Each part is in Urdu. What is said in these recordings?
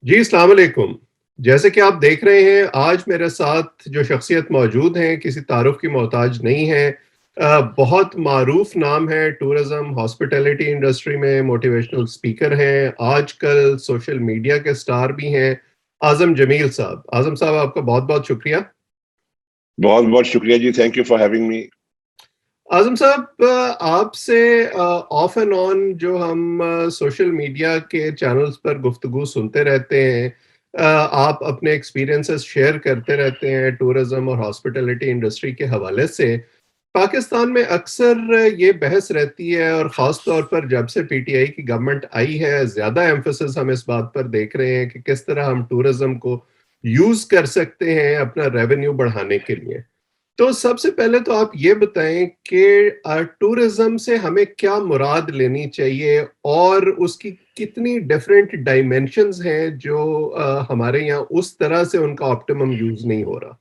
جی السلام علیکم. جیسے کہ آپ دیکھ رہے ہیں آج میرے ساتھ جو شخصیت موجود ہیں کسی تعارف کی محتاج نہیں ہے. بہت معروف نام ہے ٹورزم ہاسپٹیلٹی انڈسٹری میں، موٹیویشنل اسپیکر ہیں، آج کل سوشل میڈیا کے سٹار بھی ہیں. اعظم جمیل صاحب. اعظم صاحب آپ کا بہت بہت شکریہ. بہت بہت شکریہ جی. Thank you for having me. Azam صاحب آپ سے آف اینڈ آن جو ہم سوشل میڈیا کے چینلز پر گفتگو سنتے رہتے ہیں، آپ اپنے ایکسپیرینسز شیئر کرتے رہتے ہیں ٹورزم اور ہاسپٹیلٹی انڈسٹری کے حوالے سے. پاکستان میں اکثر یہ بحث رہتی ہے، اور خاص طور پر جب سے پی ٹی آئی کی گورنمنٹ آئی ہے زیادہ ایمفسس ہم اس بات پر دیکھ رہے ہیں کہ کس طرح ہم ٹورزم کو یوز کر سکتے ہیں اپنا ریونیو بڑھانے کے لیے. تو سب سے پہلے تو آپ یہ بتائیں کہ ٹورزم سے ہمیں کیا مراد لینی چاہیے، اور اس کی کتنی ڈفرینٹ ڈائمینشنز ہیں جو ہمارے یہاں اس طرح سے ان کا آپٹیمم یوز نہیں ہو رہا.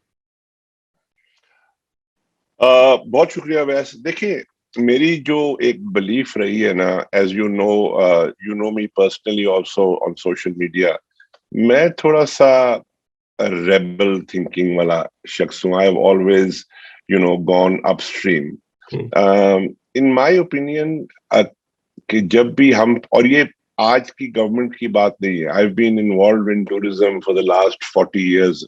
بہت شکریہ ویس. دیکھیں، میری جو ایک بلیف رہی ہے نا، as you know me personally also on social media, میں تھوڑا سا ریبل تھنکنگ والا شخص ہوں. I have always gone upstream. In my opinion کہ جب بھی ہم، اور یہ آج کی گورنمنٹ کی بات نہیں ہے، I been involved in tourism for the last 40 years.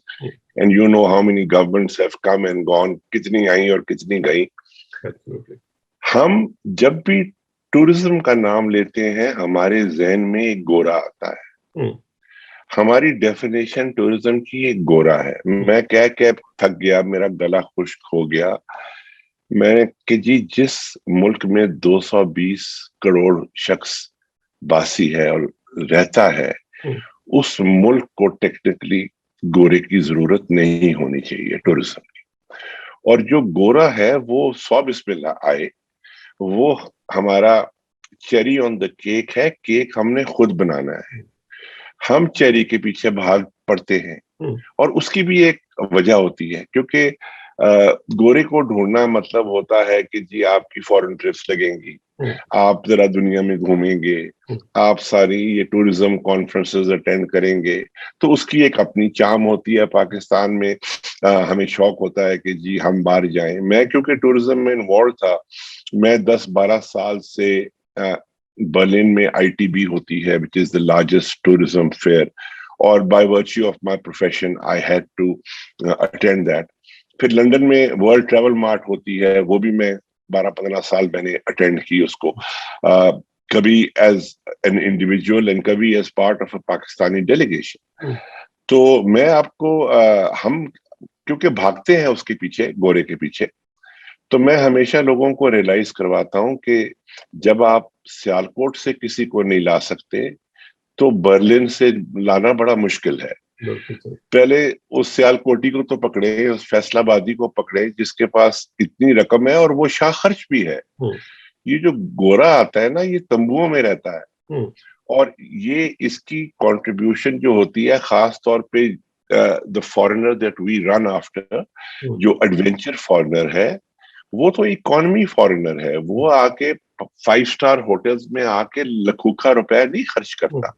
And you know how many governments have come and gone, کتنی آئیں اور کتنی گئیں. ہم جب بھی ٹورزم کا نام لیتے ہیں ہمارے ذہن میں ایک گورا آتا ہے. ہماری ڈیفینیشن ٹورزم کی ایک گورا ہے. میں کہہ کے تھک گیا، میرا گلا خشک ہو گیا. میں کہ جی جس ملک میں 220 کروڑ شخص باسی ہے اور رہتا ہے، اس ملک کو ٹیکنیکلی گورے کی ضرورت نہیں ہونی چاہیے ٹورزم کی. اور جو گورا ہے وہ 100 بسم اللہ آئے، وہ ہمارا چیری آن دا کیک ہے. کیک ہم نے خود بنانا ہے. ہم چیری کے پیچھے بھاگ پڑتے ہیں، اور اس کی بھی ایک وجہ ہوتی ہے، کیونکہ گورے کو ڈھونڈنا مطلب ہوتا ہے کہ جی آپ کی فورن ٹرپس لگیں گی، آپ ذرا دنیا میں گھومیں گے، آپ ساری یہ ٹورزم کانفرنسز اٹینڈ کریں گے. تو اس کی ایک اپنی چام ہوتی ہے. پاکستان میں ہمیں شوق ہوتا ہے کہ جی ہم باہر جائیں. میں کیونکہ ٹورزم میں انوالو تھا، میں 10-12 سال سے برلن میں ITB ہوتی ہے which is the largest tourism fair, اور by virtue of my profession I had to attend that. پھر لندن میں ورلڈ ٹریول مارٹ ہوتی ہے، وہ بھی میں 12-15 سال میں نے اٹینڈ کی اس کو، کبھی ایز این انڈیویجول اینڈ کبھی as part of a Pakistani delegation. تو میں آپ کو ہم کیونکہ بھاگتے ہیں اس کے پیچھے، گورے کے پیچھے، تو میں ہمیشہ لوگوں کو ریئلائز کرواتا ہوں کہ جب آپ سیالکوٹ سے کسی کو نہیں لا سکتے تو برلن سے لانا بڑا مشکل ہے. پہلے اس سیالکوٹی کو تو پکڑے، اس فیصلہ آبادی کو پکڑے جس کے پاس اتنی رقم ہے اور وہ شاہ خرچ بھی ہے. یہ جو گورا آتا ہے نا، یہ تمبوؤں میں رہتا ہے، اور یہ اس کی کنٹریبیوشن جو ہوتی ہے خاص طور پہ the foreigner that we run after، جو ایڈونچر فارنر ہے، وہ تو اکانومی فارنر ہے. وہ آ کے 5 اسٹار ہوٹلز میں آ کے لاکھوں روپے نہیں خرچ کرتا.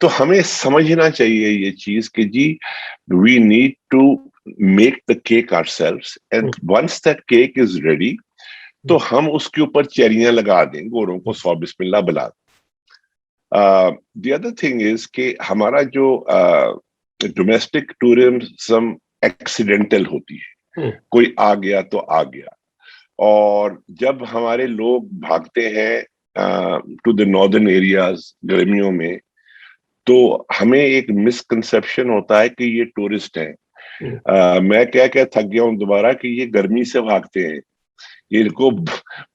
تو ہمیں سمجھنا چاہیے یہ چیز کہ جی we need to make the cake ourselves, and once that cake is ready تو ہم اس کے اوپر چیریاں لگا دیں، گوروں کو 100 بسم اللہ بلا دیں. دی ادر تھنگ از کہ ہمارا جو ڈومیسٹک ٹورزم ایکسیڈنٹل ہوتی ہے، کوئی آ گیا تو آ گیا. اور جب ہمارے لوگ بھاگتے ہیں ٹو دا ناردرن ایریاز گرمیوں میں، تو ہمیں ایک مسکنسیپشن ہوتا ہے کہ یہ ٹورسٹ ہیں. میں کیا تھک گیا ہوں دوبارہ کہ یہ گرمی سے بھاگتے ہیں، ان کو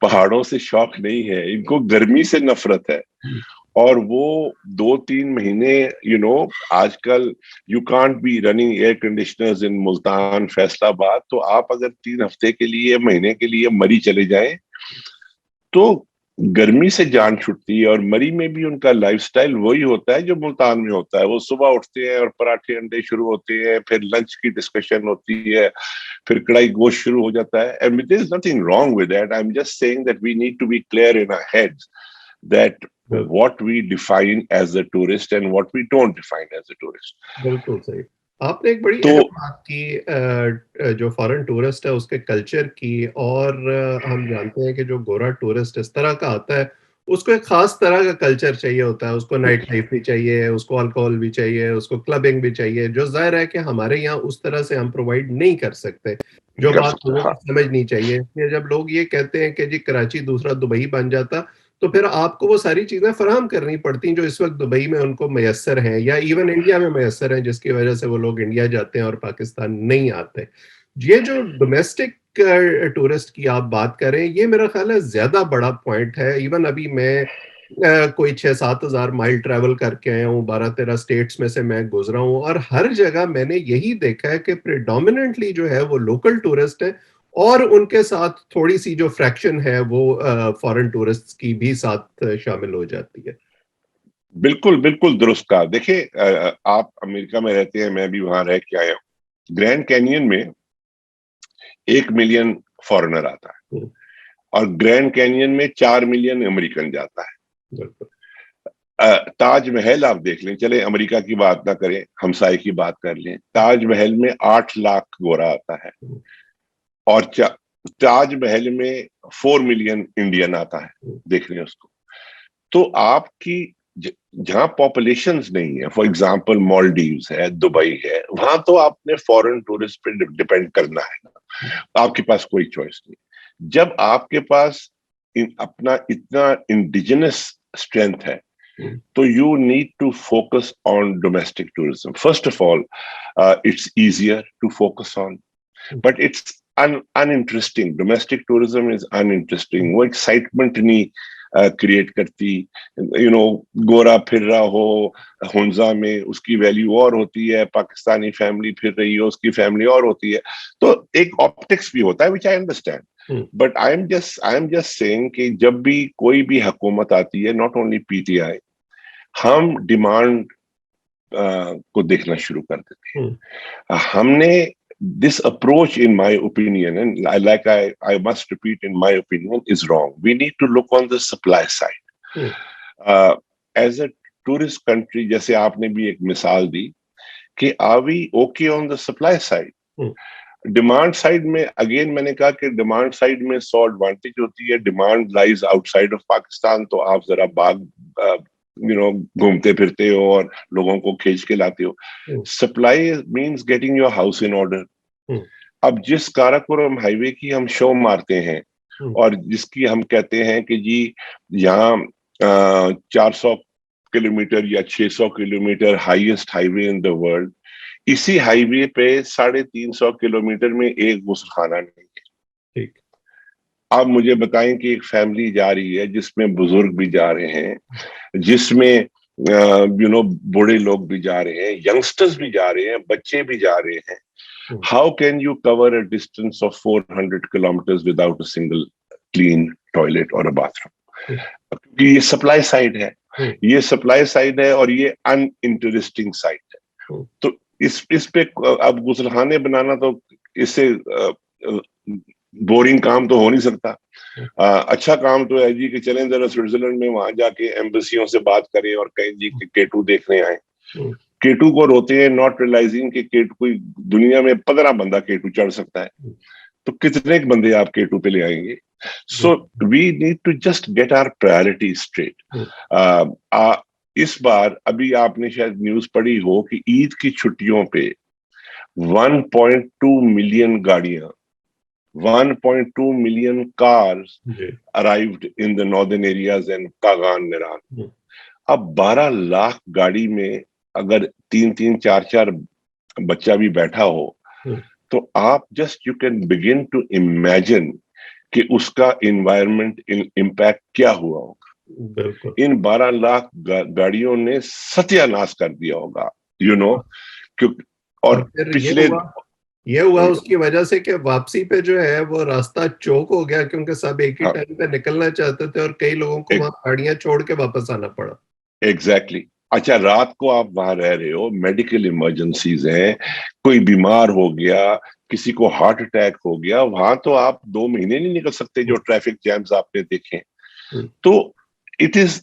پہاڑوں سے شوق نہیں ہے، ان کو گرمی سے نفرت ہے. اور وہ 2-3 مہینے آج کل you can't be running air conditioners in Multan, Faisalabad. تو آپ اگر 3 ہفتے کے لیے، مہینے کے لیے مری چلے جائیں تو گرمی سے جان چھٹتی ہے. اور مری میں بھی ان کا لائف سٹائل وہی ہوتا ہے جو ملتان میں ہوتا ہے. وہ صبح اٹھتے ہیں اور پراٹھے انڈے شروع ہوتے ہیں، پھر لنچ کی ڈسکشن ہوتی ہے، پھر کڑھائی گوشت شروع ہو جاتا ہے. And there is nothing wrong with that. I'm just saying that we need to be clear in our heads that what we define as a tourist and what we don't define as a tourist. بالکل صحیح. آپ نے ایک بڑی تو اہم بات کی جو فارن ٹورسٹ ہے اس کے کلچر کی, اور ہم جانتے ہیں کہ جو گورا ٹورسٹ اس طرح کا آتا ہے اس کو ایک خاص طرح کا کلچر چاہیے ہوتا ہے, اس کو نائٹ لائف بھی چاہیے, اس کو الکوہول بھی چاہیے, اس کو کلبنگ بھی چاہیے, جو ظاہر ہے کہ ہمارے یہاں اس طرح سے ہم پرووائڈ نہیں کر سکتے, جو کر بات سکتے لوگوں ہاں کو سمجھنی چاہیے. اس لیے جب لوگ یہ کہتے ہیں کہ جی کراچی دوسرا دبئی بن جاتا, تو پھر آپ کو وہ ساری چیزیں فراہم کرنی پڑتی جو اس وقت دبئی میں ان کو میسر ہیں یا ایون انڈیا میں میسر ہیں, جس کی وجہ سے وہ لوگ انڈیا جاتے ہیں اور پاکستان نہیں آتے. یہ جو ڈومیسٹک ٹورسٹ کی آپ بات کریں, یہ میرا خیال ہے زیادہ بڑا پوائنٹ ہے. ایون ابھی میں کوئی 6-7 ہزار مائل ٹریول کر کے آیا ہوں, 12-13 اسٹیٹس میں سے میں گزرا ہوں, اور ہر جگہ میں نے یہی دیکھا ہے کہ پریڈومیننٹلی جو ہے وہ لوکل ٹورسٹ ہے, اور ان کے ساتھ تھوڑی سی جو فریکشن ہے وہ فارن ٹورسٹ کی بھی ساتھ شامل ہو جاتی ہے. بالکل بالکل درست کہا. دیکھیں آپ امریکہ میں رہتے ہیں, میں بھی وہاں رہ کے آیا ہوں. گرینڈ کینین میں 1 ملین فارنر آتا ہے اور گرینڈ کینین میں 4 ملین امریکن جاتا ہے. بالکل. تاج محل آپ دیکھ لیں, چلے امریکہ کی بات نہ کریں, ہمسائے کی بات کر لیں. تاج محل میں 8 لاکھ گورا آتا ہے اور تاج محل میں 4 ملین انڈین آتا ہے دیکھنے اس کو. تو آپ کی جہاں پاپولیشنز نہیں ہے, فار ایگزامپل مالڈیوز ہے, دبئی ہے, وہاں تو آپ نے فورن ٹورسٹ پہ ڈپینڈ کرنا ہے, آپ کے پاس کوئی چوائس نہیں. جب آپ کے پاس اپنا اتنا انڈیجنس اسٹرینتھ ہے تو you need to focus on domestic tourism. First of all it's easier to focus on, but it's interesting. Domestic tourism is interesting. وہ ایکسائٹمنٹ نہیں کریٹ کرتی. گورا پھر رہا ہو ہنزا میں, اس کی ویلیو اور ہوتی ہے, پاکستانی فیملی پھر رہی ہو, اس کی فیملی اور ہوتی ہے. تو ایک آپٹکس بھی ہوتا ہے, which I understand. But I am just seeing کہ جب بھی کوئی بھی حکومت آتی ہے, not only P T I, ہم ڈیمانڈ کو دیکھنا شروع کر دیتے ہیں. ہم نے this approach, in my opinion, and I must repeat, in my opinion, is wrong. We need to look on the supply side. As a tourist country, جیسے آپ نے بھی ایک مثال دی کہ are we okay on the supply side? Demand side میں اگین میں نے کہا کہ ڈیمانڈ سائڈ میں 100 ایڈوانٹیج ہوتی ہے. Demand لائز out side of Pakistan, تو آپ ذرا باغ گھومتے پھرتے ہو اور لوگوں کو کھینچ کے لاتے ہو. Supply means getting your house in order. اب جس کاراکورم ہائی وے کی ہم شو مارتے ہیں اور جس کی ہم کہتے ہیں کہ جی یہاں 400 کلومیٹر یا 600 kilometre highest high way in the world, اسی ہائی وے پہ 350 کلومیٹر میں ایک غسل خانہ نہیں ہے. آپ مجھے بتائیں کہ ایک فیملی جا رہی ہے جس میں بزرگ بھی جا رہے ہیں, جس میں بوڑھے لوگ بھی جا رہے ہیں, ینگسٹرز بھی جا رہے ہیں, بچے بھی جا رہے ہیں. How can you cover a distance of 400 kilometers without a single clean toilet or a bathroom? کیونکہ یہ سپلائی سائڈ ہے, یہ سپلائی سائڈ ہے اور یہ ان انٹرسٹنگ سائڈ ہے. تو اس پہ اب غسل خانے بنانا تو اس سے بورنگ کام تو ہو نہیں سکتا. اچھا کام تو ہے جی کہ چلیں ذرا سوئٹزرلینڈ میں وہاں جا کے ایمبیسیوں سے بات کریں اور کہیں جی کہ کیٹو دیکھنے آئیں. کیٹو کو روتے ہیں ناٹ ریلائزنگ کہ کیٹو کوئی دنیا میں 15 بندہ کیٹو چڑھ سکتا ہے, تو کتنے بندے آپ کیٹو پہ لے آئیں گے. So we need to just get our priority straight. اس بار ابھی آپ نے شاید نیوز پڑھی ہو کہ عید کی چھٹیوں پہ 1.2 ملین گاڑیاں, 1.2 million cars arrived in the northern areas and Kagan, Niran. اب 12 لاکھ گاڑی میں اگر 3 4 بچہ بھی بیٹھا ہو تو آپ just you can begin to imagine کہ اس کا انوائرمنٹ امپیکٹ کیا ہوا ہوگا. ان 12 لاکھ گاڑیوں نے ستیہ ناش کر دیا ہوگا, اور پچھلے یہ ہوا اس کی وجہ سے کہ واپسی پہ جو ہے وہ راستہ چوک ہو گیا, کیونکہ سب ایک ہی ٹائم پہ نکلنا چاہتے تھے اور کئی لوگوں کو وہاں گاڑیاں چھوڑ کے واپس آنا پڑا. ایگزیکٹلی. اچھا رات کو آپ وہاں رہ رہے ہو, میڈیکل ایمرجنسیز ہیں, کوئی بیمار ہو گیا, کسی کو ہارٹ اٹیک ہو گیا, وہاں تو آپ 2 مہینے نہیں نکل سکتے جو ٹریفک جیمز آپ نے دیکھے. تو it is,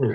Hmm.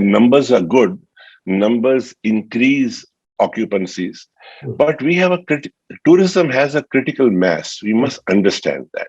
numbers are good, numbers increase occupancies, Hmm. but we have tourism has a critical mass. We must understand that.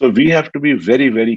So we have to be very very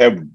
have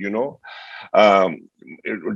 you know.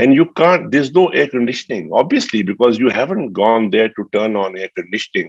And you can't, there's no air conditioning, obviously, because you haven't gone there to turn on air conditioning.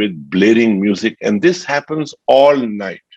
with blaring music, and this happens all night.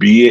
BA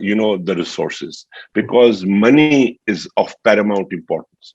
You know, the resources, because money is of paramount importance.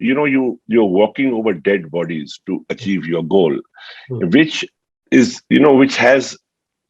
you're walking over dead bodies to achieve your goal, which is, which has,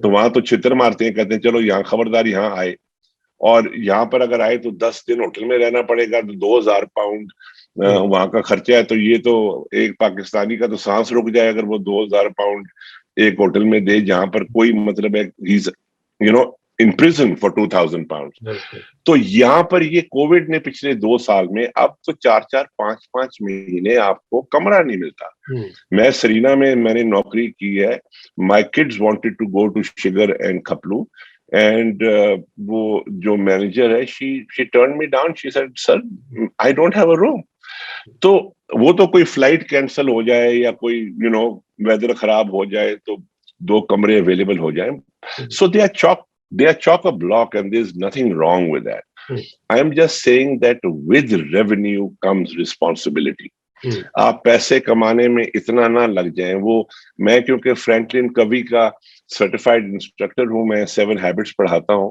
تو وہاں تو چھتر مارتے ہیں, کہتے ہیں چلو یہاں خبردار یہاں آئے, اور یہاں پر اگر آئے تو 10 دن ہوٹل میں رہنا پڑے گا, تو 2,000 پاؤنڈ وہاں کا خرچہ ہے. تو یہ تو ایک پاکستانی کا تو سانس رک جائے اگر وہ 2,000 پاؤنڈ ایک ہوٹل میں دے, جہاں پر کوئی مطلب ہے in prison for 2,000 pounds. تو یہاں پر یہ کووڈ نے پچھلے 2 سال میں اب تو 4-4 5-5 مہینے آپ کو کمرہ نہیں ملتا. میں سرینا میں نے نوکری کی ہے. My kids wanted to go to Shigar and Khaplu, and وہ جو مینیجر ہے she turned me down. She said, sir, I don't have a room. تو وہ تو کوئی فلائٹ کینسل ہو جائے یا کوئی ویدر خراب ہو جائے تو 2 کمرے اویلیبل ہو جائیں. So they are chock a block, and there's nothing wrong with that. I am just saying that with revenue comes responsibility. آپ پیسے کمانے میں اتنا نہ لگ جائیں. وہ میں کیونکہ فرینکلن کوی کا سرٹیفائڈ انسٹرکٹر ہوں, میں 7 ہیبٹس پڑھاتا ہوں,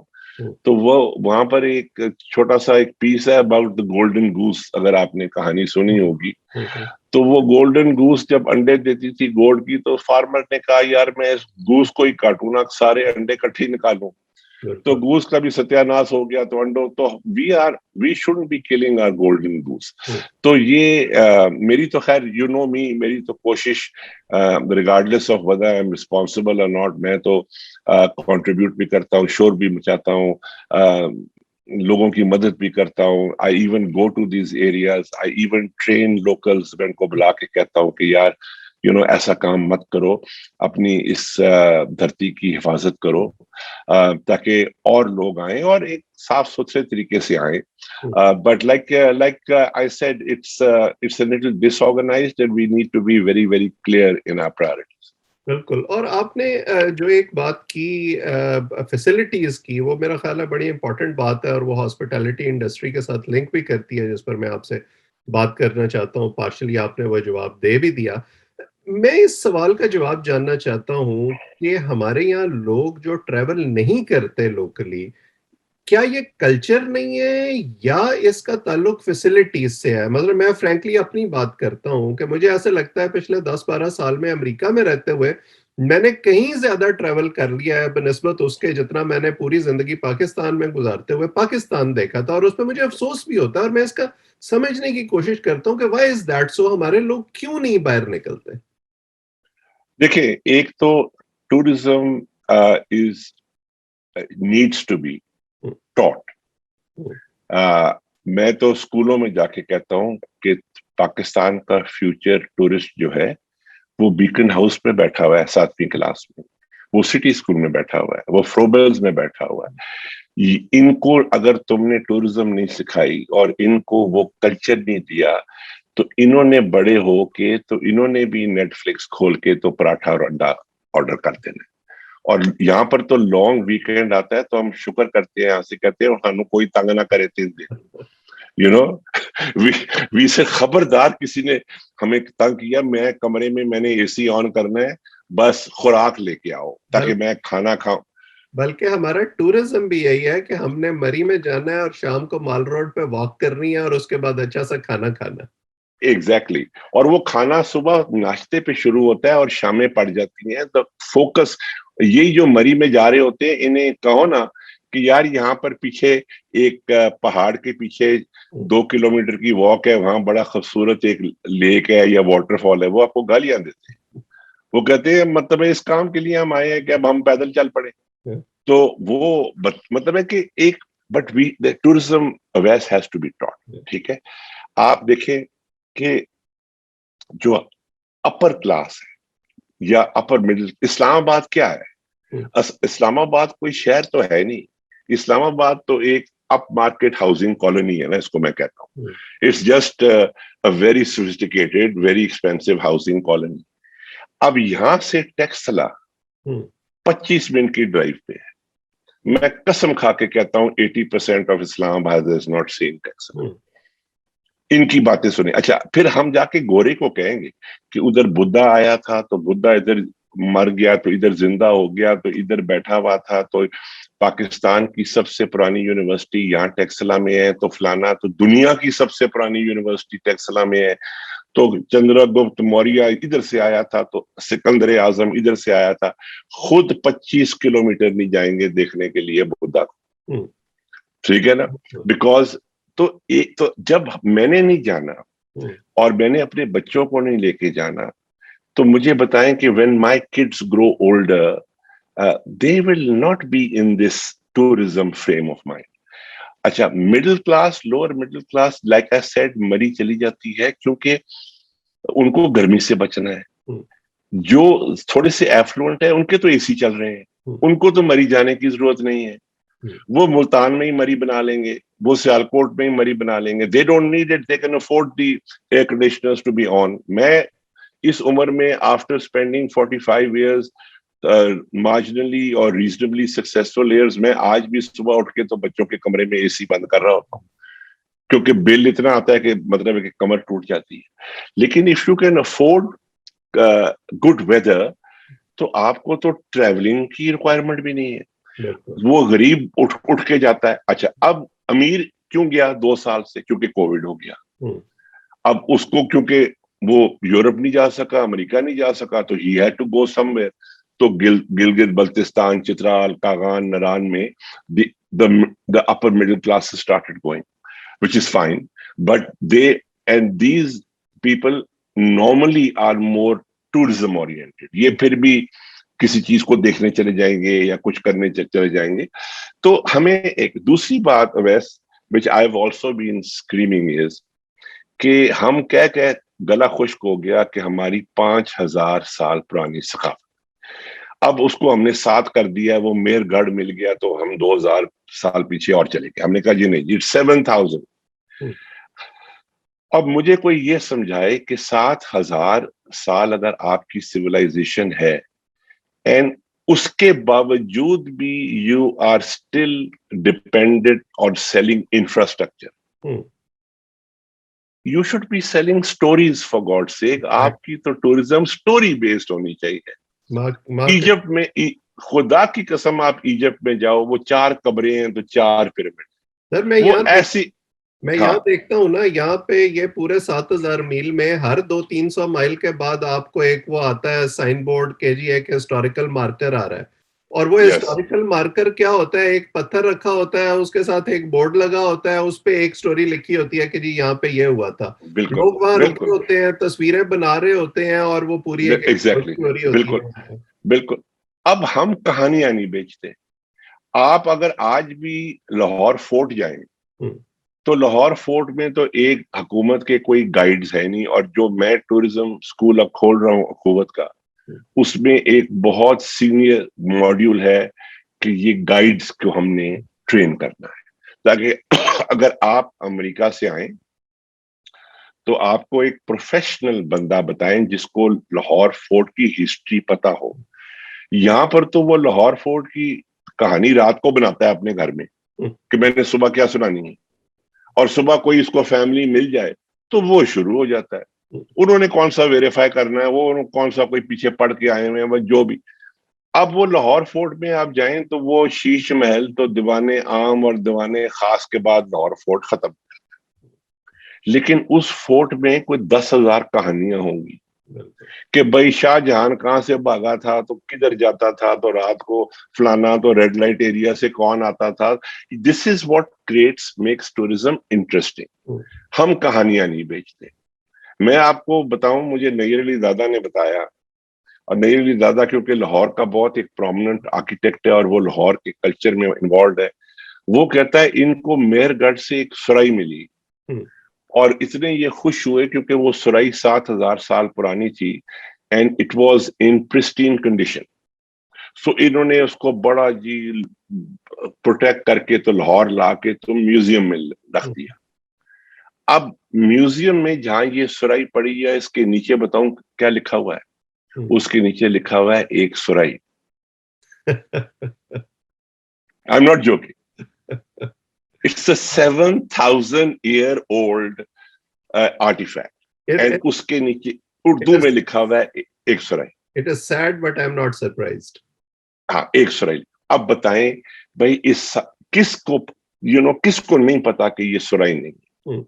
تو وہ وہاں پر ایک چھوٹا سا ایک پیس ہے اباؤٹ دا گولڈن گوس, اگر آپ نے کہانی سنی ہوگی. تو وہ گولڈن گوس جب انڈے دیتی تھی گولڈ کی, تو فارمر نے کہا یار میں اس گوس کو ہی کاٹوں نا, سارے انڈے کٹھے نکالوں. تو گوس کا بھی ستیہ ناش ہو گیا. تو انڈوں تو we shouldn't be killing our golden goose. تو یہ میری تو خیر میری تو کوشش regardless of whether I'm responsible or not, میں تو contribute بھی کرتا ہوں, شور بھی مچاتا ہوں, لوگوں کی مدد بھی کرتا ہوں. I even go to these areas, I even train locals. میں ان کو بلا کے کہتا ہوں کہ یار ایسا کام مت کرو, اپنی اس دھرتی کی حفاظت کرو, تاکہ اور لوگ آئیں اور ایک صاف ستھرے طریقے سے آئیں. But like I said, it's a little disorganized, and we need to be very, very clear in our priorities. بالکل. اور آپ نے جو ایک بات کی فیسلٹیز کی, وہ میرا خیال ہے بڑی امپورٹنٹ بات ہے, اور وہ ہاسپٹیلٹی انڈسٹری کے ساتھ لنک بھی کرتی ہے, جس پر میں آپ سے بات کرنا چاہتا ہوں. پارشلی آپ نے وہ جواب دے بھی دیا. میں اس سوال کا جواب جاننا چاہتا ہوں کہ ہمارے یہاں لوگ جو ٹریول نہیں کرتے لوکلی, کیا یہ کلچر نہیں ہے یا اس کا تعلق فیسلٹیز سے ہے؟ مطلب میں فرینکلی اپنی بات کرتا ہوں کہ مجھے ایسا لگتا ہے پچھلے 10-12 سال میں امریکہ میں رہتے ہوئے میں نے کہیں زیادہ ٹریول کر لیا ہے بنسبت اس کے جتنا میں نے پوری زندگی پاکستان میں گزارتے ہوئے پاکستان دیکھا تھا. اور اس پہ مجھے افسوس بھی ہوتا ہے, اور میں اس کا سمجھنے کی کوشش کرتا ہوں کہ وائی از دیٹ سو, ہمارے لوگ کیوں نہیں باہر نکلتے؟ دیکھیں, ایک تو tourism needs to be taught. میں تو اسکولوں میں جا کے کہتا ہوں کہ پاکستان کا فیوچر ٹورسٹ جو ہے وہ بیکن ہاؤس میں بیٹھا ہوا ہے 7ویں کلاس میں, وہ سٹی اسکول میں بیٹھا ہوا ہے, وہ فروبلز میں بیٹھا ہوا ہے. ان کو اگر تم نے ٹورزم نہیں سکھائی اور ان کو وہ کلچر نہیں دیا, تو انہوں نے بڑے ہو کے تو انہوں نے بھی نیٹ فلکس کھول کے تو پراٹھا اور انڈا آرڈر کر دینا. اور یہاں پر تو لانگ ویکینڈ آتا ہے تو ہم شکر کرتے ہیں, یہاں سے کہتے ہیں ہم کوئی تنگ نہ کرے 3 دن. وی سے خبردار کسی نے ہمیں تنگ کیا, میں کمرے میں نے اے سی آن کرنا ہے, بس خوراک لے کے آؤ تاکہ میں کھانا کھاؤں. بلکہ ہمارا ٹورزم بھی یہی ہے کہ ہم نے مری میں جانا ہے اور شام کو مال روڈ پہ واک کرنی ہے اور اس کے بعد اچھا سا کھانا کھانا. ایگزیکٹلی. اور وہ کھانا صبح ناشتے پہ شروع ہوتا ہے اور شامیں پڑ جاتی ہیں. تو فوکس یہی جو مری میں جا رہے ہوتے ہیں, انہیں کہو نا کہ یار یہاں پر پیچھے ایک پہاڑ کے پیچھے 2 کلومیٹر کی واک ہے, وہاں بڑا خوبصورت ایک لیک ہے یا واٹر فال ہے, وہ آپ کو گالیاں دیتے ہیں. وہ کہتے ہیں مطلب اس کام کے لیے ہم آئے ہیں کہ اب ہم پیدل چل پڑے. تو وہ مطلب ہے کہ ایک but tourism awareness has to be taught. ٹھیک ہے, آپ دیکھیں کہ جو اپر کلاس ہے یا اپر مڈل, اسلام آباد کیا ہے؟ اسلام آباد کوئی شہر تو ہے نہیں. اسلام آباد تو ایک اپ مارکیٹ ہاؤسنگ کالونی ہے نا, اس کو میں کہتا ہوں. It's just very sophisticated very expensive housing colony. اب یہاں سے ٹیکسلا 25 منٹ کی ڈرائیو پہ ہے. میں قسم کھا کے کہتا ہوں 80% آف اسلام آباد از ناٹ سین ٹیکسلا. ان کی باتیں سنیں. اچھا, پھر ہم جا کے گورے کو کہیں گے کہ ادھر بدھا آیا تھا تو بدھا ادھر مر گیا, تو ادھر زندہ ہو گیا, تو ادھر بیٹھا ہوا تھا, تو پاکستان کی سب سے پرانی یونیورسٹی یہاں ٹیکسلا میں ہے, تو فلانا, تو دنیا کی سب سے پرانی یونیورسٹی ٹیکسلا میں ہے. تو چندر گپت موریہ ادھر سے آیا تھا, تو سکندر اعظم ادھر سے آیا تھا, خود 25 کلومیٹر نہیں جائیں گے دیکھنے کے لیے بدھا کو, ٹھیک ہے نا, بیکاز تو ایک تو جب میں نے نہیں جانا اور میں نے اپنے بچوں کو نہیں لے کے جانا, تو مجھے بتائیں کہ when my kids grow older, they will not be in this tourism frame of mind. اچھا, middle class, lower middle class, like I said, Murree چلی جاتی ہے کیونکہ ان کو گرمی سے بچنا ہے. جو تھوڑے سے ایفلوئنٹ ہیں ان کے تو اے سی چل رہے ہیں, ان کو تو مری جانے کی ضرورت نہیں ہے, وہ ملتان میں ہی مری بنا لیں گے, وہ سیالکوٹ میں ہی مری بنا لیں گے. they don't need it, they can afford the air conditioners to be on. میں اس عمر میں آفٹر اسپینڈنگ 45 ایئرز مارجنلی اور ریزنبلی سکسیسفل ایئرز, میں آج بھی صبح اٹھ کے تو بچوں کے کمرے میں اے سی بند کر رہا ہوتا ہوں, کیونکہ بل اتنا آتا ہے کہ مطلب ہے کہ کمر ٹوٹ جاتی ہے. لیکن if you can afford good weather, تو آپ کو تو ٹریولنگ کی ریکوائرمنٹ بھی نہیں ہے. وہ غریب اٹھ کے جاتا ہے. اچھا, اب امیر کیوں گیا 2 سال سے؟ کیونکہ کووڈ ہو گیا. اب اس کو کیونکہ وہ یورپ نہیں جا سکا, امریکہ نہیں جا سکا, تو he had to go somewhere. تو گلگت بلتستان, چترال, کاغان, نران میں the upper middle class started going, which is fine, but these people normally are more tourism oriented. یہ پھر بھی کسی چیز کو دیکھنے چلے جائیں گے یا کچھ کرنے چلے جائیں گے. تو ہمیں ایک دوسری بات Owais which I've also been screaming is کہ ہم کہہ گلا خشک ہو گیا کہ ہماری 5000 سال پرانی ثقافت, اب اس کو ہم نے 7 کر دیا, وہ میر گڑھ مل گیا تو ہم 2000 سال پیچھے اور چلے گئے. ہم نے کہا جی نہیں جی 7000. اب مجھے کوئی یہ سمجھائے کہ 7000 سال اگر آپ کی سویلائزیشن ہے اینڈ اس کے باوجود بھی you are still dependent on selling infrastructure, you should be selling stories for God sake. آپ کی تو ٹوریزم اسٹوری بیسڈ ہونی چاہیے. ایجپٹ میں خدا کی قسم آپ ایجپٹ میں جاؤ, وہ 4 قبریں ہیں تو 4 پیرامڈ. سر میں یہاں دیکھتا ہوں نا, یہاں پہ یہ پورے 7000 میل میں ہر 200-300 مائل کے بعد آپ کو ایک وہ آتا ہے سائن بورڈ کہ جی ایک ہسٹوریکل مارکر آ رہا ہے. اور وہ ہسٹوریکل مارکر کیا ہوتا ہے؟ ایک پتھر رکھا ہوتا ہے, اس کے ساتھ ایک بورڈ لگا ہوتا ہے, اس پہ ایک سٹوری لکھی ہوتی ہے کہ جی یہاں پہ یہ ہوا تھا. لوگ وہاں رکے ہوتے ہیں, تصویریں بنا رہے ہوتے ہیں, اور وہ پوری ایک سٹوری ہوتی ہے. بالکل. اب ہم کہانیاں نہیں بیچتے. آپ اگر آج بھی لاہور فورٹ جائیں تو لاہور فورٹ میں تو ایک حکومت کے کوئی گائیڈز ہے نہیں, اور جو میں ٹورزم اسکول اب کھول رہا ہوں حکومت کا, اس میں ایک بہت سینئر ماڈیول ہے کہ یہ گائیڈز کو ہم نے ٹرین کرنا ہے, تاکہ اگر آپ امریکہ سے آئیں تو آپ کو ایک پروفیشنل بندہ بتائیں جس کو لاہور فورٹ کی ہسٹری پتا ہو. یہاں پر تو وہ لاہور فورٹ کی کہانی رات کو بناتا ہے اپنے گھر میں کہ میں نے صبح کیا سنانی ہے, اور صبح کوئی اس کو فیملی مل جائے تو وہ شروع ہو جاتا ہے. انہوں نے کون سا ویریفائی کرنا ہے, وہ کون سا کوئی پیچھے پڑھ کے آئے ہوئے ہیں, جو بھی. اب وہ لاہور فورٹ میں آپ جائیں تو وہ شیش محل تو دیوان عام اور دیوان خاص کے بعد لاہور فورٹ ختم, لیکن اس فورٹ میں کوئی 10,000 کہانیاں ہوں گی کہ بھائی شاہ جہان کہاں سے بھاگا تھا, تو کدھر جاتا تھا, تو رات کو فلانا تو ریڈ لائٹ ایریا سے کون آتا تھا. This is what creates makes tourism interesting. ہم کہانیاں نہیں بیچتے. میں آپ کو بتاؤں, مجھے نیر علی دادا نے بتایا, اور نیر علی دادا کیونکہ لاہور کا بہت ایک پرومیننٹ آرکیٹیکٹ ہے اور وہ لاہور کے کلچر میں انوالوڈ ہے, وہ کہتا ہے ان کو مہر گڑھ سے ایک سرائی ملی, اور اتنے یہ خوش ہوئے کیونکہ وہ سرائی 7000 سال پرانی تھی and it was in pristine condition. So انہوں نے اس کو بڑا جی پروٹیکٹ کر کے تو لاہور لا کے تو میوزیم میں رکھ دیا. اب میوزیم میں جہاں یہ سرائی پڑی ہے, اس کے نیچے بتاؤں کیا لکھا ہوا ہے؟ اس کے نیچے لکھا ہوا ہے ایک سرائی. I am not joking. It's a 7,000-year-old artifact. And اس کے نیچے اردو میں لکھا ہوا ہے ایک سرائی. It is sad but I am not surprised. ہاں, ایک سرائی. اب بتائیں بھائی اس کس کو کس کو نہیں پتا کہ یہ سرائی نہیں.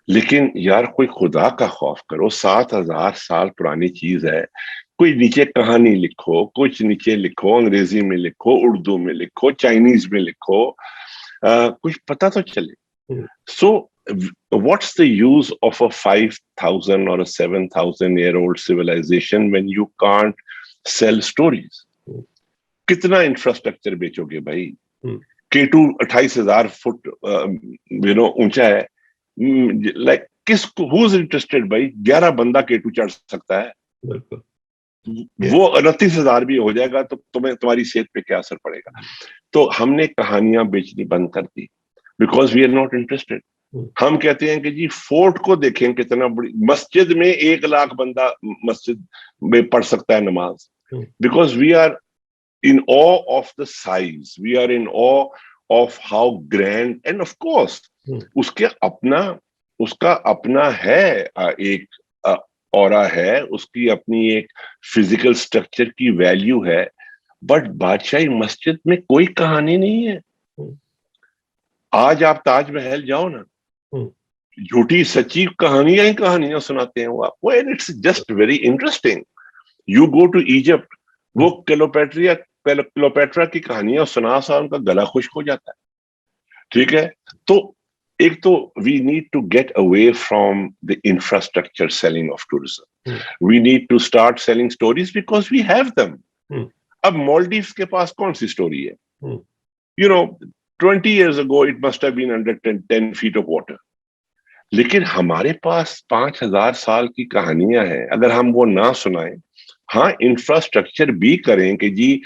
لیکن یار کوئی خدا کا خوف کرو, 7,000 سال پرانی چیز ہے. کوئی نیچے کہانی لکھو, کچھ نیچے لکھو, انگریزی میں لکھو, اردو میں لکھو, چائنیز میں لکھو, کچھ پتا تو چلے. سو what's the use of a 5,000 or a 7,000-year-old civilization when you can't sell stories? کتنا انفراسٹرکچر بیچو گے بھائی؟ K2 28,000 فٹ اونچا ہے. لائک کس کو who's interested بھائی؟ 11 بندہ K2 چڑھ سکتا ہے, وہ 29,000 بھی ہو جائے گا تو تمہاری صحت پہ کیا اثر پڑے گا؟ تو ہم نے کہانیاں بیچنی بند کر دی because we are not interested. ہم کہتے ہیں کہ جی فورٹ کو دیکھیں کتنا بڑی, مسجد میں 1,00,000 بندہ مسجد میں پڑھ سکتا ہے نماز, because we are in awe of the size, we are in awe of how grand, and of course اس کا اپنا ہے ایک اورا ہے, اس کی اپنی ایک فزیکل سٹرکچر کی ویلیو ہے, بٹ بادشاہی مسجد میں کوئی کہانی نہیں ہے. آج آپ تاج محل جاؤ نا, جھوٹی سچی کہانیاں سناتے ہیں وہ آپ کو, and it's just very interesting. You go to Egypt, وہ کلوپیٹرا کی کہانیاں سنا ان کا گلا خشک ہو جاتا ہے. ٹھیک ہے, تو ایک تو we need to get away from the infrastructure selling of tourism. We need to start selling stories because we have them. اب مالڈیوز کے پاس کون سی اسٹوری ہے؟ 20 years ago it must have been under 10 feet of water. لیکن ہمارے پاس 5,000 سال کی کہانیاں ہیں, اگر ہم وہ نہ سنائیں. ہاں انفراسٹرکچر بھی کریں کہ جی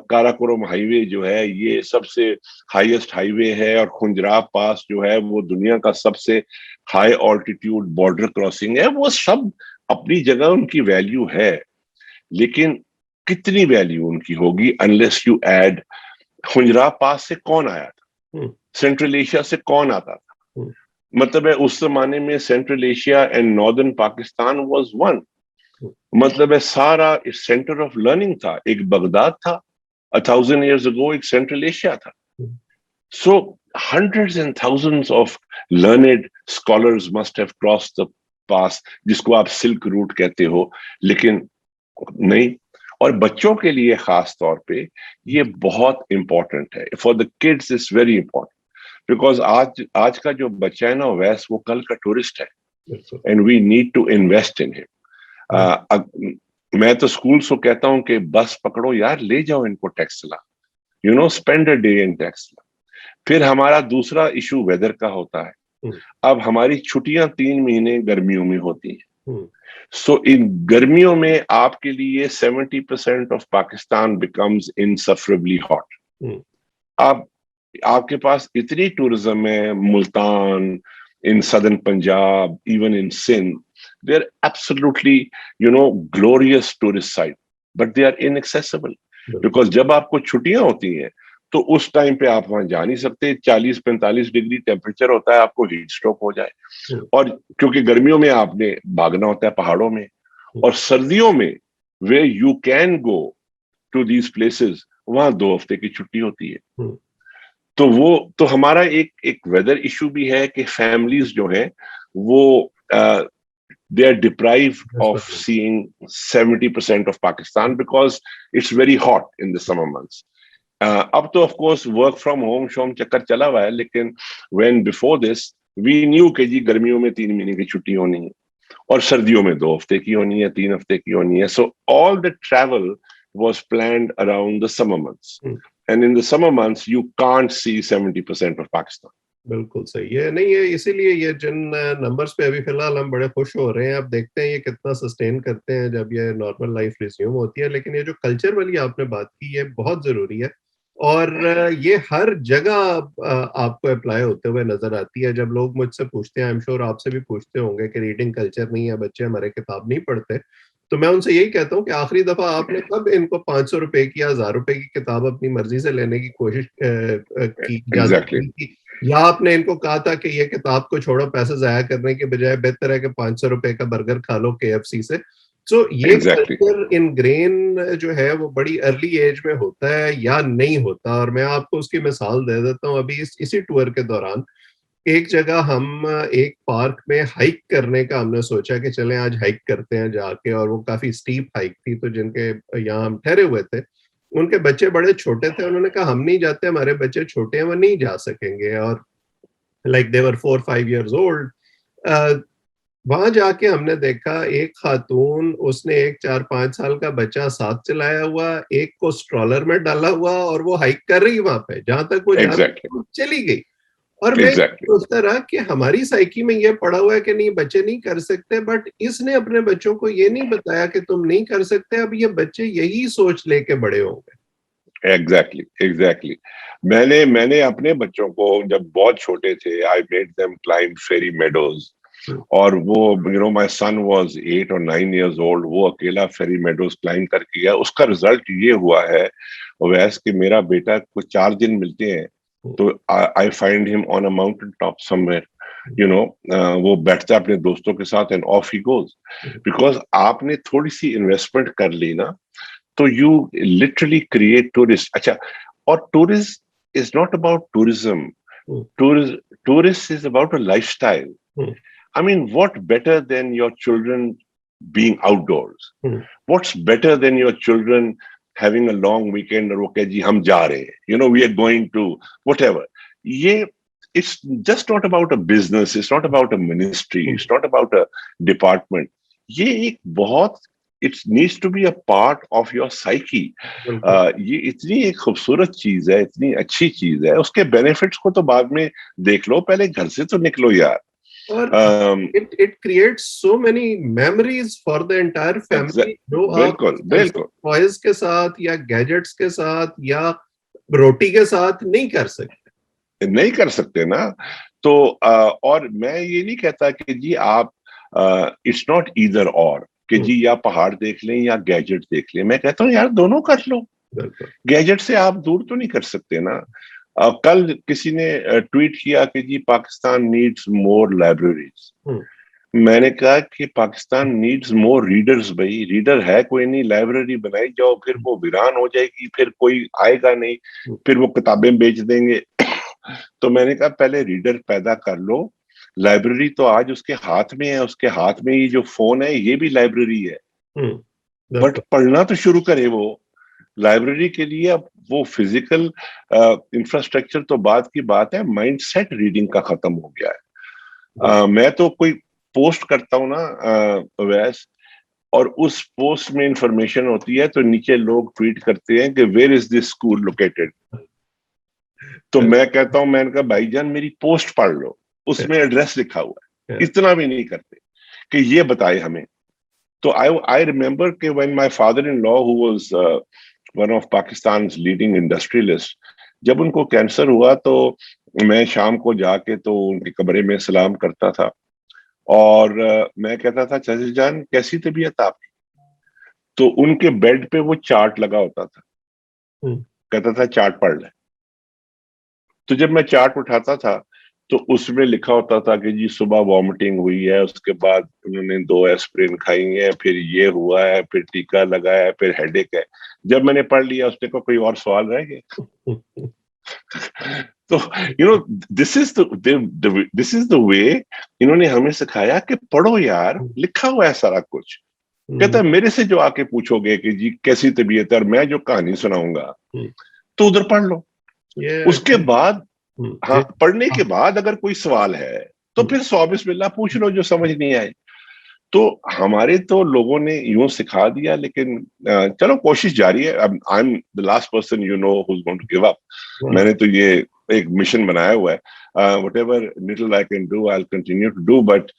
کاراکورم ہائی وے جو ہے یہ سب سے ہائیسٹ ہائی وے ہے, اور خنجراب پاس جو ہے وہ دنیا کا سب سے ہائی آلٹیٹیوڈ بارڈر کراسنگ ہے. وہ سب اپنی جگہ ان کی ویلیو ہے, لیکن کتنی ویلیو ان کی ہوگی انلیس یو ایڈ خنجراب پاس سے کون آیا تھا, سینٹرل ایشیا سے کون آتا تھا. مطلب ہے اس زمانے میں central Asia and northern Pakistan was one. مطلب ہے سارا سینٹر آف لرننگ تھا. ایک بغداد تھا 1,000 years ago, ایک سینٹرل ایشیا تھا. سو hundreds and thousands of learned scholars must have crossed the pass, جس کو آپ سلک روٹ کہتے ہو, لیکن نہیں. اور بچوں کے لیے خاص طور پہ یہ بہت امپورٹنٹ ہے. For the kids it's very important, because آج کا جو بچہ ہے نا ویس, وہ کل کا ٹورسٹ ہے, and we need to invest in them. میں تو اسکولس کو کہتا ہوں کہ بس پکڑو یار, لے جاؤ ان کو ٹیکسلا, اسپینڈ اے ڈے ان ٹیکسلا. پھر ہمارا دوسرا ایشو ویدر کا ہوتا ہے. اب ہماری چھٹیاں 3 مہینے گرمیوں میں ہوتی ہیں. سو ان گرمیوں میں آپ کے لیے 70% آف پاکستان بیکمز انسفریبلی ہاٹ. آپ کے پاس اتنی ٹورزم ہے, Multan, in southern Punjab, even in Sindh, they're absolutely, glorious tourist site, but they are inaccessible. Because جب آپ کو چھٹیاں ہوتی ہیں تو اس ٹائم پہ آپ وہاں جا نہیں سکتے. 40-45 ڈگری ٹیمپریچر ہوتا ہے, آپ کو ہیٹ اسٹروک ہو جائے. اور کیونکہ گرمیوں میں آپ نے بھاگنا ہوتا ہے پہاڑوں میں, اور سردیوں میں where you can go to these places, وہاں 2 ہفتے کی چھٹی ہوتی ہے. تو ہمارا ایک ویدر ایشو بھی ہے کہ فیملیز جو ہیں وہ they are deprived of seeing 70% of Pakistan because it's very hot in the summer months. اب تو of course work from home شوم چکر چلا ہوا ہے, لیکن when before this we knew کہ جی گرمیوں میں 3 مہینے کی چھٹی ہونی ہے, اور سردیوں میں 2 ہفتے کی ہونی ہے, 3 ہفتے کی ہونی ہے. So all the travel was planned around the summer months. And in the summer months, you can't see 70% of Pakistan. بالکل صحیح ہے. نہیں ہے, اسی لیے یہ جن نمبرز پہ ابھی فی الحال ہم بڑے خوش ہو رہے ہیں. اب دیکھتے ہیں یہ کتنا سسٹین کرتے ہیں جب یہ نارمل لائف ریزیوم ہوتی ہے. لیکن یہ جو کلچر والی آپ نے بات کی, یہ بہت ضروری ہے, اور یہ ہر جگہ آپ کو اپلائی ہوتے ہوئے نظر آتی ہے. جب لوگ مجھ سے پوچھتے ہیں, آئی ایم شیور آپ سے بھی پوچھتے ہوں گے کہ ریڈنگ کلچر نہیں ہے, بچے ہمارے کتاب نہیں پڑھتے, تو میں ان سے یہی کہتا ہوں کہ آخری دفعہ آپ نے کب ان کو 500 روپے کی یا 1000 روپے کی کتاب اپنی مرضی سے لینے کی کوشش کی, اجازت کی, یا آپ نے ان کو کہا تھا کہ یہ کتاب کو چھوڑو, پیسے ضائع کرنے کے بجائے بہتر ہے کہ 500 روپے کا برگر کھا لو KFC سے. سو یہ کلچر انگرین جو ہے وہ بڑی ارلی ایج میں ہوتا ہے یا نہیں ہوتا. اور میں آپ کو اس کی مثال دے دیتا ہوں. ابھی اسی ٹور کے دوران ایک جگہ ہم ایک پارک میں ہائک کرنے کا ہم نے سوچا کہ چلیں آج ہائک کرتے ہیں جا کے, اور وہ کافی اسٹیپ ہائک تھی, تو جن کے یہاں ہم ٹھہرے ہوئے تھے ان کے بچے بڑے چھوٹے تھے, انہوں نے کہا ہم نہیں جاتے, ہمارے بچے چھوٹے ہیں, وہ نہیں جا سکیں گے, اور like they were 4-5 years old. وہاں جا کے ہم نے دیکھا ایک خاتون, اس نے ایک 4-5 سال کا بچہ ساتھ چلایا ہوا, ایک کو اسٹرالر میں ڈالا ہوا, اور وہ ہائک کر رہی وہاں پہ, جہاں تک وہ چلی گئی. اور میں سوچتا رہا کہ ہماری سائیکی میں یہ پڑا ہوا ہے کہ نہیں بچے نہیں کر سکتے, بٹ اس نے اپنے بچوں کو یہ نہیں بتایا کہ تم نہیں کر سکتے, اب یہ بچے یہی سوچ لے کے بڑے ہوں گے. ایگزیکٹلی میں نے اپنے بچوں کو جب بہت چھوٹے تھے, I made them climb fairy meadows, اور وہ my son was 8 or 9 years old, وہ اکیلا فیری میڈوز کلائم کر کے گیا. اس کا رزلٹ یہ ہوا ہے ویس کہ میرا بیٹا کو 4 دن ملتے ہیں تو I find him on a mountain top somewhere, وہ بیٹھتا ہے اپنے دوستوں کے ساتھ and off he goes, because آپ نے تھوڑی سی انویسٹمنٹ کر لی نا, تو یو لٹرلی کریٹ ٹورسٹ. اچھا, اور tourist is not about tourism, tourist is about a life style. I mean, what better than your children being outdoors? What's better than your children having a long weekend, اور okay جی ہم جا رہے ہیں, we are going to whatever. یہ it's just not about a business, it's not about a ministry, it's not about a department. یہ ایک بہت it needs to be a part of your psyche. یہ اتنی ایک خوبصورت چیز ہے, اتنی اچھی چیز ہے, اس کے بینیفٹس کو تو بعد میں دیکھ لو, پہلے گھر سے تو نکلو یار. It creates so many memories for the entire family, جو آپ ٹوائز کے ساتھ یا گیجٹس کے ساتھ یا روٹی کے ساتھ نہیں کر سکتے نا. تو اور میں یہ نہیں کہتا کہ جی آپ اٹس ناٹ ایدر اور کہ جی یا پہاڑ دیکھ لیں یا گیجٹ دیکھ لیں. میں کہتا ہوں یار دونوں کر لو. گیجٹ سے آپ دور تو نہیں کر سکتے نا. کل کسی نے ٹویٹ کیا کہ جی پاکستان نیڈز مور لائبریریز. میں نے کہا کہ پاکستان نیڈز مور ریڈرز. بھائی ریڈر ہے کوئی نہیں, لائبریری بنائی جاؤ, پھر وہ ویران ہو جائے گی, پھر کوئی آئے گا نہیں, پھر وہ کتابیں بیچ دیں گے. تو میں نے کہا پہلے ریڈر پیدا کر لو. لائبریری تو آج اس کے ہاتھ میں ہے, اس کے ہاتھ میں یہ جو فون ہے یہ بھی لائبریری ہے, بٹ پڑھنا تو شروع کرے وہ. لائبریری کے لیے اب وہ فزیکل انفراسٹرکچر تو بعد کی بات ہے, مائنڈ سیٹ ریڈنگ کا ختم ہو گیا ہے. میں تو کوئی پوسٹ کرتا ہوں نا ویس, اور اس پوسٹ میں انفارمیشن ہوتی ہے تو نیچے لوگ ٹویٹ کرتے ہیں کہ where is this school located. تو میں کہتا ہوں, میں نے کہا بھائی جان میری پوسٹ پڑھ لو, اس میں ایڈریس لکھا ہوا ہے. اتنا بھی نہیں کرتے کہ یہ بتائے ہمیں. تو I remember کہ when my father-in-law, who was one of Pakistan's leading industrialists, جب ان کو کینسر ہوا تو میں شام کو جا کے تو ان کے کمرے میں سلام کرتا تھا, اور میں کہتا تھا چچا جان کیسی طبیعت آپ کی؟ تو ان کے بیڈ پہ وہ چارٹ لگا ہوتا تھا, کہتا تھا چارٹ پڑھ لے. تو جب میں چارٹ اٹھاتا تھا تو اس میں لکھا ہوتا تھا کہ جی صبح وامٹنگ ہوئی ہے, اس کے بعد انہوں نے 2 ایسپرین کھائی ہیں, پھر یہ ہوا ہے, پھر ٹیکا لگایا ہے, پھر ہیڈ ایک ہے. جب میں نے پڑھ لیا اس نے کہا کوئی اور سوال رہ گئے. تو دس از دا وے انہوں نے ہمیں سکھایا کہ پڑھو یار, لکھا ہوا ہے سارا کچھ. کہتا ہے میرے سے جو آ کے پوچھو گے کہ جی کیسی طبیعت ہے اور میں جو کہانی سناؤں گا تو ادھر پڑھ لو. اس کے بعد ہاں پڑھنے کے بعد اگر کوئی سوال ہے تو پھر 100 بسم اللہ پوچھ لو جو سمجھ نہیں آئے. تو ہمارے تو لوگوں نے یوں سکھا دیا, لیکن چلو کوشش جاری ہے. I'm the last person who's going to give up. میں نے تو یہ ایک مشن بنایا ہوا ہے, whatever little I can do I'll continue to do, but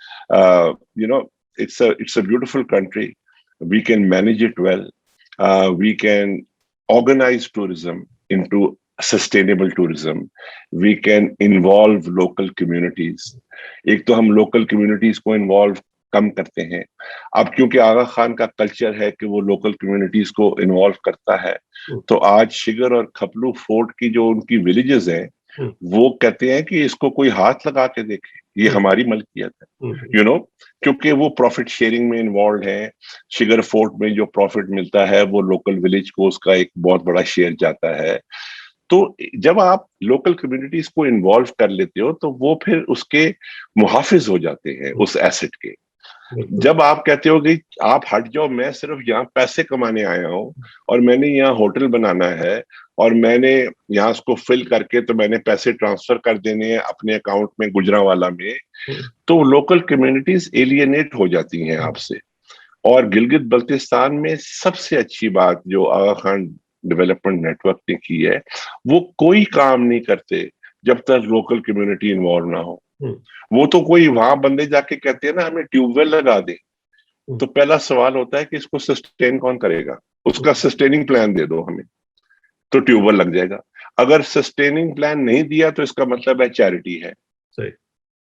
it's a beautiful country. We can manage it well. We can organize tourism into sustainable tourism. We can involve local communities. ایک تو ہم local communities کو involve کم کرتے ہیں. اب کیونکہ آغا خان کا کلچر ہے کہ وہ لوکل کمیونٹیز کو انوالو کرتا ہے, تو آج شگر اور کھپلو فورٹ کی جو ان کی ولیجز ہیں وہ کہتے ہیں کہ اس کو کوئی ہاتھ لگا کے دیکھے, یہ ہماری ملکیت ہے. کیونکہ وہ پروفٹ شیئرنگ میں انوالوڈ ہیں. شگر فورٹ میں جو پروفٹ ملتا ہے وہ لوکل ولیج کو اس کا ایک بہت بڑا شیئر جاتا ہے. تو جب آپ لوکل کمیونٹیز کو انوالو کر لیتے ہو تو وہ پھر اس کے محافظ ہو جاتے ہیں اس ایسٹ کے. جب آپ کہتے ہو کہ آپ ہٹ جاؤ, میں صرف یہاں پیسے کمانے آیا ہوں اور میں نے یہاں ہوٹل بنانا ہے اور میں نے یہاں اس کو فل کر کے تو میں نے پیسے ٹرانسفر کر دینے ہیں اپنے اکاؤنٹ میں گجرانوالا میں, تو لوکل کمیونٹیز ایلینیٹ ہو جاتی ہیں آپ سے. اور گلگت بلتستان میں سب سے اچھی بات جو آغا خان ڈیولپمنٹ نیٹ ورک نے کی ہے, وہ کوئی کام نہیں کرتے جب تک لوکل کمیونٹی انوالو نہ ہو. وہ تو کوئی وہاں بندے جا کے کہتے ہیں نا ہمیں ٹیوب ویل لگا دے, تو پہلا سوال ہوتا ہے کہ اس کو سسٹین کون کرے گا, اس کا سسٹیننگ پلان دے دو ہمیں تو ٹیوب ویل لگ جائے گا. اگر سسٹیننگ پلان نہیں دیا تو اس کا مطلب ہے چیریٹی ہے,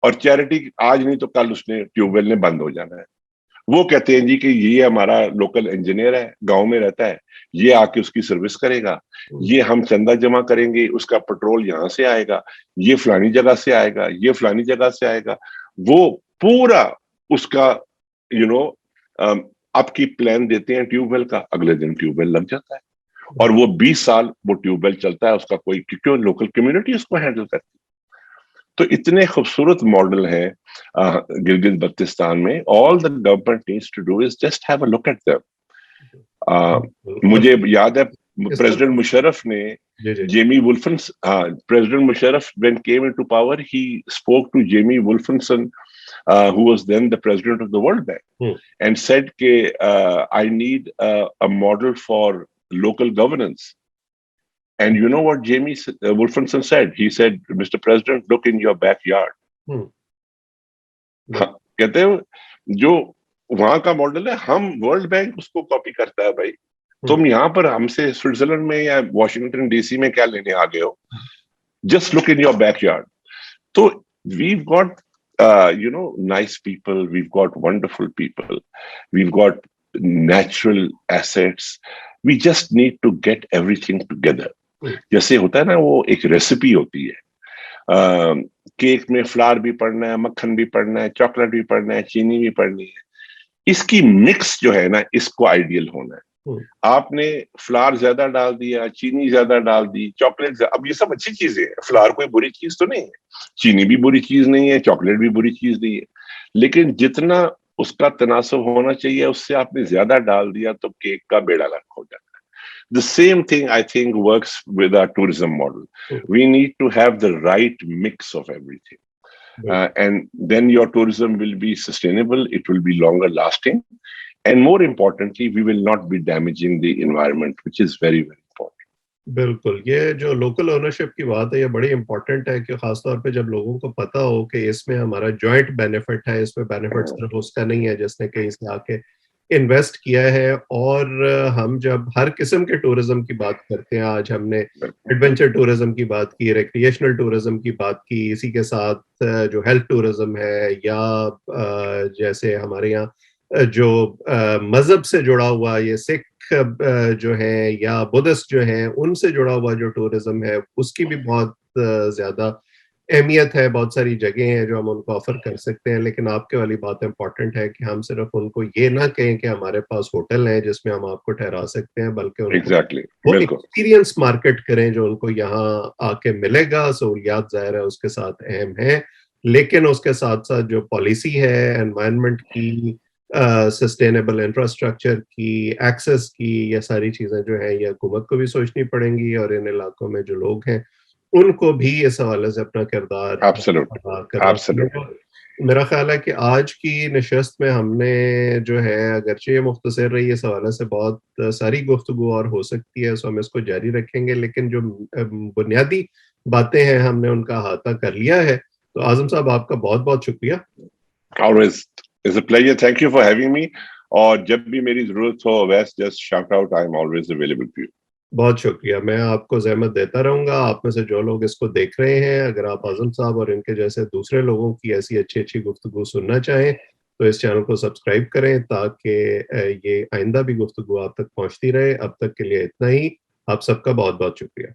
اور چیریٹی آج نہیں تو کل اس نے ٹیوب ویل نے بند ہو جانا ہے. وہ کہتے ہیں جی کہ یہ ہمارا لوکل انجینئر ہے, گاؤں میں رہتا ہے, یہ آ کے اس کی سروس کرے گا, یہ ہم چندہ جمع کریں گے, اس کا پیٹرول یہاں سے آئے گا, یہ فلانی جگہ سے آئے گا, یہ فلانی جگہ سے آئے گا. وہ پورا اس کا آپ کی پلان دیتے ہیں ٹیوب ویل کا, اگلے دن ٹیوب ویل لگ جاتا ہے, اور وہ 20 سال وہ ٹیوب ویل چلتا ہے, اس کا کوئی کیوں لوکل کمیونٹی اس کو ہینڈل کرتی. تو اتنے خوبصورت ماڈل ہیں گلگت بلتستان میں. All the government needs to do is just have a look at them. مجھے یاد ہے پریزیڈنٹ مشرف نے جیمی president Musharraf when came into power, he spoke to Jamie Wolfenson, who was then the president of the World Bank, and said I need a model for local governance. And you know what Jamie Wolfenson said? He said, Mr. President, look in your backyard. کہتے ہیں جو وہاں کا ماڈل ہے, ہم ورلڈ بینک اس کو کاپی کرتا ہے. بھائی تم یہاں پر ہم سے سوئٹزرلینڈ میں یا واشنگٹن ڈی سی میں کیا لینے آ گئے ہو, just look in your backyard. تو we've got nice people, we've got wonderful people, we've got natural assets, we just need to get everything together. جیسے ہوتا ہے نا, وہ ایک ریسیپی ہوتی ہے, کیک میں فلاور بھی پڑنا ہے, مکھن بھی پڑنا ہے, چاکلیٹ بھی پڑنا ہے, چینی بھی پڑنی ہے. اس کی مکس جو ہے نا, اس کو آئیڈیل ہونا ہے. آپ نے فلاور زیادہ ڈال دیا, چینی زیادہ ڈال دی, چاکلیٹ, اب یہ سب اچھی چیزیں ہیں, فلاور کوئی بری چیز تو نہیں ہے, چینی بھی بری چیز نہیں ہے, چاکلیٹ بھی بری چیز نہیں ہے, لیکن جتنا اس کا تناسب ہونا چاہیے اس سے آپ نے زیادہ ڈال دیا تو کیک کا بیڑا غرق ہو جاتا ہے. The same thing I think works with our tourism model. We need to have the right mix of everything. And then your tourism will be sustainable, it will be longer lasting, and more importantly, we will not be damaging the environment, which is very, very important. بالکل, یہ جو لوکل اونرشپ کی بات ہے یہ بڑی امپورٹنٹ ہے, کہ خاص طور پہ جب لوگوں کو پتا ہو کہ اس میں ہمارا جوائنٹ بینیفٹ ہے, اس میں بینیفٹ صرف اس کا نہیں ہے جس نے کہیں سے آ کے انویسٹ کیا ہے. اور ہم جب ہر قسم کے ٹورزم کی بات کرتے ہیں, آج ہم نے ایڈونچر ٹورزم کی بات کی, ریکریشنل ٹورزم کی بات کی, اسی کے ساتھ جو ہیلتھ ٹورزم ہے, یا جیسے ہمارے یہاں جو مذہب سے جڑا ہوا, یہ سکھ جو ہیں یا بدھسٹ جو ہیں, ان سے جڑا ہوا جو ٹورزم ہے, اس کی بھی بہت زیادہ اہمیت ہے. بہت ساری جگہیں ہیں جو ہم ان کو آفر کر سکتے ہیں, لیکن آپ کے والی بات امپورٹنٹ ہے کہ ہم صرف ان کو یہ نہ کہیں کہ ہمارے پاس ہوٹل ہیں جس میں ہم آپ کو ٹھہرا سکتے ہیں, بلکہ ان کو وہ ایکسپیرینس مارکیٹ کریں جو ان کو یہاں آ کے ملے گا. سہولیات ظاہر ہے اس کے ساتھ اہم ہیں, لیکن اس کے ساتھ ساتھ جو پالیسی ہے انوائرمنٹ کی, سسٹینیبل انفراسٹرکچر کی, ایکسیس کی, یہ ساری چیزیں جو ہیں یہ حکومت کو بھی سوچنی پڑیں گی, اور ان علاقوں میں جو لوگ ہیں ان کو بھی اس حوالے سے اپنا کردار ادا کرنا چاہیے. میرا خیال ہے کہ آج کی نشست میں ہم نے جو ہے, اگرچہ یہ مختصر رہی, اس حوالے سے بہت ساری گفتگو اور ہو سکتی ہے, سو ہم اس کو جاری رکھیں گے, لیکن جو بنیادی باتیں ہیں ہم نے ان کا احاطہ کر لیا ہے. تو اعظم صاحب آپ کا بہت بہت شکریہ. Always is a pleasure. Thank you for having me. اور جب بھی میری ضرورت ہو, Wes, just shout out. I'm always available to you. بہت شکریہ. میں آپ کو زحمت دیتا رہوں گا. آپ میں سے جو لوگ اس کو دیکھ رہے ہیں, اگر آپ اعظم صاحب اور ان کے جیسے دوسرے لوگوں کی ایسی اچھی اچھی گفتگو سننا چاہیں تو اس چینل کو سبسکرائب کریں, تاکہ یہ آئندہ بھی گفتگو آپ تک پہنچتی رہے. اب تک کے لیے اتنا ہی. آپ سب کا بہت بہت شکریہ.